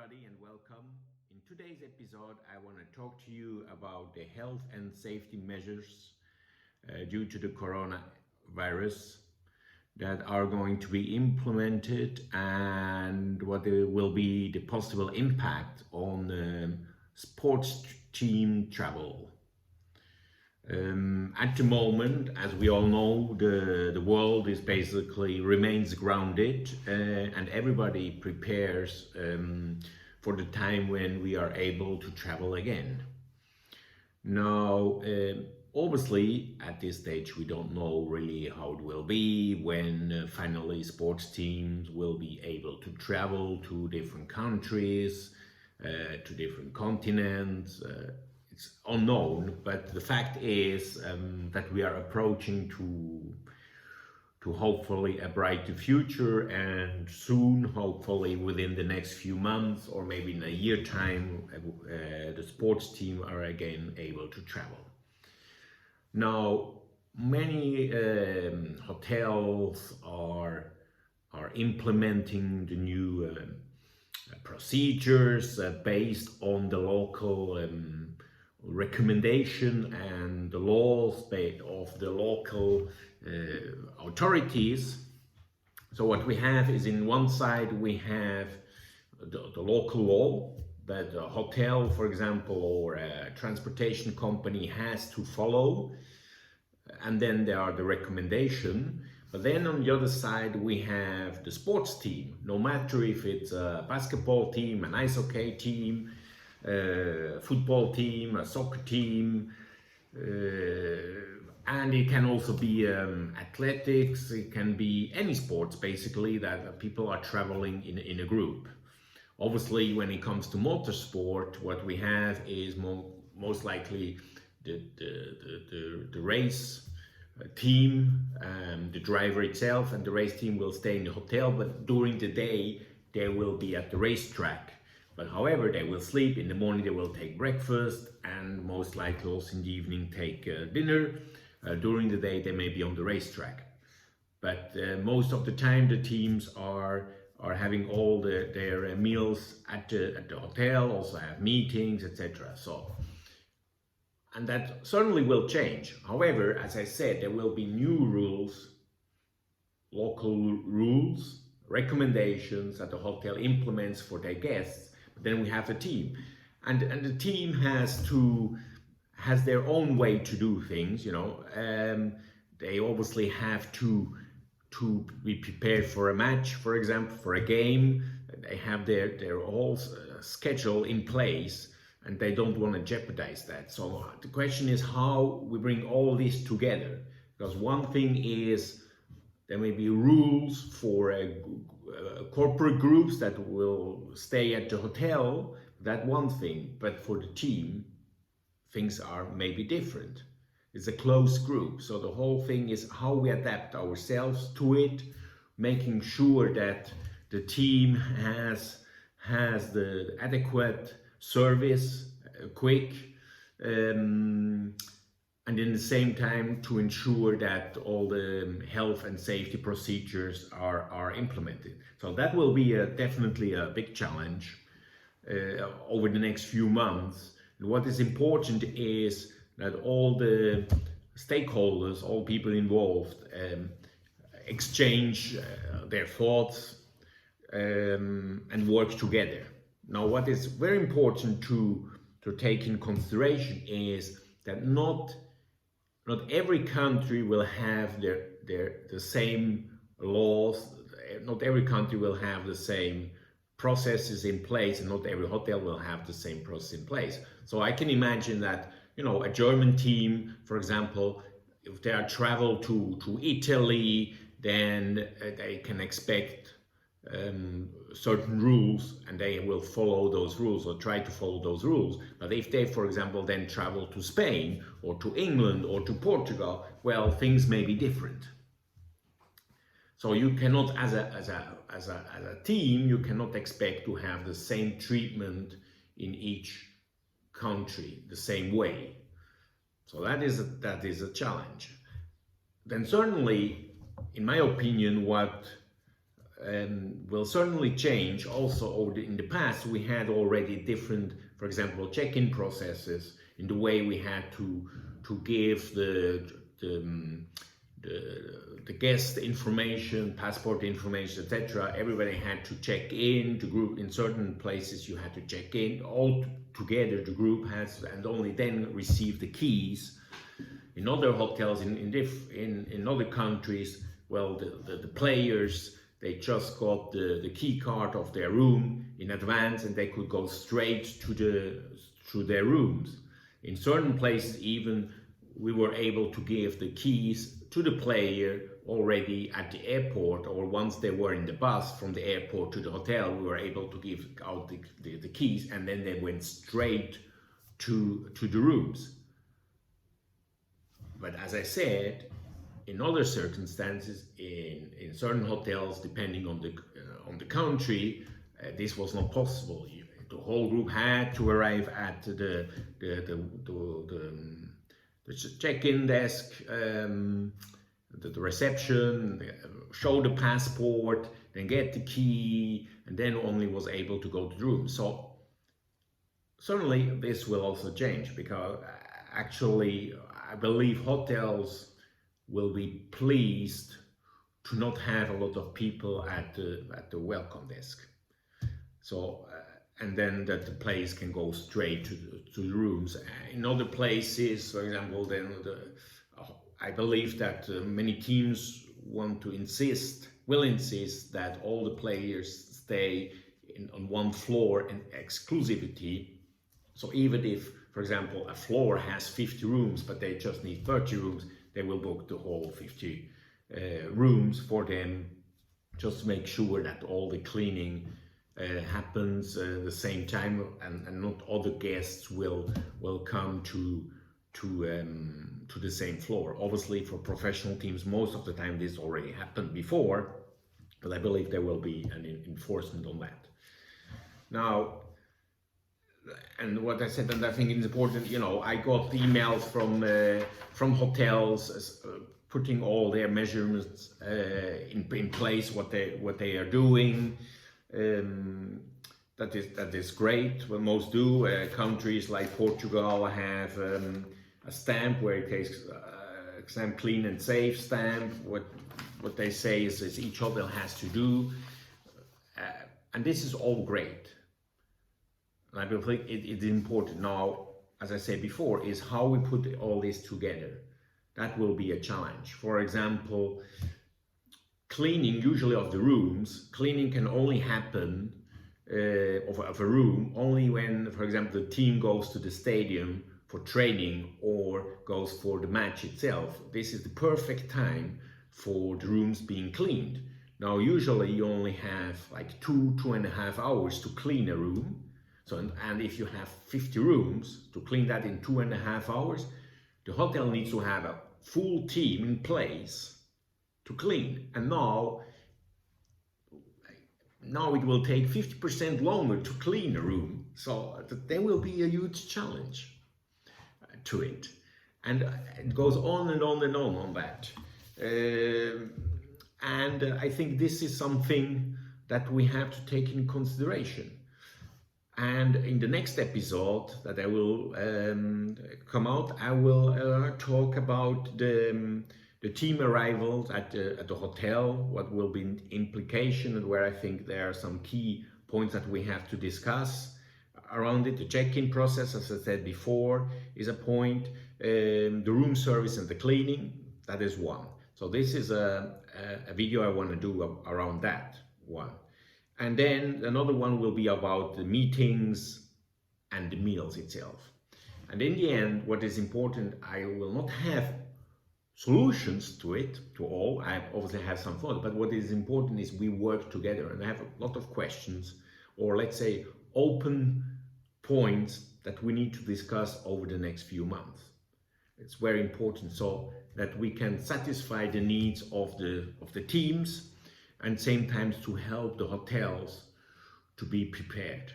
everybody, and welcome. In today's episode, I want to talk to you about the health and safety measures due to the coronavirus that are going to be implemented and what will be the possible impact on sports team travel. At the moment, as we all know, the world is basically remains grounded and everybody prepares for the time when we are able to travel again. Now, obviously, at this stage, we don't know really how it will be when finally sports teams will be able to travel to different countries, to different continents. It's unknown, but the fact is that we are approaching to hopefully a brighter future, and soon, hopefully within the next few months or maybe in a year time, the sports team are again able to travel. Now, many hotels are implementing the new procedures based on the local recommendation and the laws of the local authorities. So what we have is, in one side we have the local law that a hotel, for example, or a transportation company has to follow, and then there are the recommendation. But then on the other side we have the sports team, no matter if it's a basketball team, an ice hockey team, football team, a soccer team, and it can also be athletics. It can be any sports basically that people are traveling in a group. Obviously, when it comes to motorsport, what we have is most likely the race team, the driver itself and the race team will stay in the hotel, but during the day they will be at the racetrack. But however, they will sleep. In the morning they will take breakfast, and most likely also in the evening take dinner. During the day they may be on the racetrack. But most of the time the teams are having all their meals at the hotel, also have meetings, etc. So, and that certainly will change. However, as I said, there will be new rules, local rules, recommendations that the hotel implements for their guests. Then we have a team, and the team has their own way to do things. They obviously have to be prepared for a match, for example, for a game. They have their whole schedule in place, and they don't want to jeopardize that. So the question is how we bring all this together, because one thing is there may be rules for corporate groups that will stay at the hotel, that one thing, but for the team, things are maybe different. It's a closed group, so the whole thing is how we adapt ourselves to it, making sure that the team has the adequate service, quick, and in the same time to ensure that all the health and safety procedures are implemented. So that will be definitely a big challenge over the next few months. And what is important is that all the stakeholders, all people involved, exchange their thoughts and work together. Now, what is very important to take in consideration is that not every country will have the same laws. Not every country will have the same processes in place, and not every hotel will have the same process in place. So I can imagine that, a German team, for example, if they are travel to Italy, then they can expect certain rules, and they will follow those rules or try to follow those rules. But if they, for example, then travel to Spain or to England or to Portugal, well, things may be different. So you cannot, as a team, you cannot expect to have the same treatment in each country the same way. So that is a challenge. Then certainly, in my opinion, what will certainly change. Also, in the past, we had already different, for example, check-in processes in the way we had to give the guest information, passport information, etc. Everybody had to check in. The group in certain places you had to check in. All together, the group has, and only then receive the keys. In other hotels, in other countries, well, the players, they just got the key card of their room in advance, and they could go straight to their rooms. In certain places, even we were able to give the keys to the player already at the airport, or once they were in the bus from the airport to the hotel, we were able to give out the keys, and then they went straight to the rooms. But as I said, in other circumstances, in certain hotels, depending on the country, this was not possible. The whole group had to arrive at the check-in desk, the reception, show the passport, then get the key, and then only was able to go to the room. So certainly this will also change, because actually I believe hotels will be pleased to not have a lot of people at the welcome desk. So and then that the players can go straight to the rooms. In other places, for example, then I believe that many teams will insist that all the players stay on one floor in exclusivity. So even if, for example, a floor has 50 rooms, but they just need 30 rooms, they will book the whole 50 rooms for them, just to make sure that all the cleaning happens at the same time, and not other guests will come to the same floor. Obviously, for professional teams, most of the time this already happened before, but I believe there will be an enforcement on that. Now, and what I said, and I think it's important, I got emails from hotels putting all their measurements in place, what they are doing. That is great. Well, most do. Countries like Portugal have a stamp where it takes exam clean and safe stamp. What they say is each hotel has to do, and this is all great. And I believe it's important. Now, as I said before, is how we put all this together. That will be a challenge. For example, cleaning usually of the rooms, cleaning can only happen of a room only when, for example, the team goes to the stadium for training or goes for the match itself. This is the perfect time for the rooms being cleaned. Now, usually you only have like 2.5 hours to clean a room. So, and if you have 50 rooms, to clean that in 2.5 hours, the hotel needs to have a full team in place to clean. And now it will take 50% longer to clean a room. So there will be a huge challenge to it. And it goes on and on and on that. And I think this is something that we have to take in consideration. And in the next episode that I will come out, I will talk about the team arrivals at the hotel, what will be the implication, and where I think there are some key points that we have to discuss around it. The check-in process, as I said before, is a point. The room service and the cleaning, that is one. So this is a video I want to do around that one. And then another one will be about the meetings and the meals itself. And in the end, what is important, I will not have solutions to it, to all. I obviously have some thoughts, but what is important is we work together. And I have a lot of questions, or let's say open points that we need to discuss over the next few months. It's very important so that we can satisfy the needs of the teams, and same time to help the hotels to be prepared.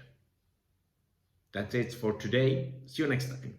That's it for today. See you next time.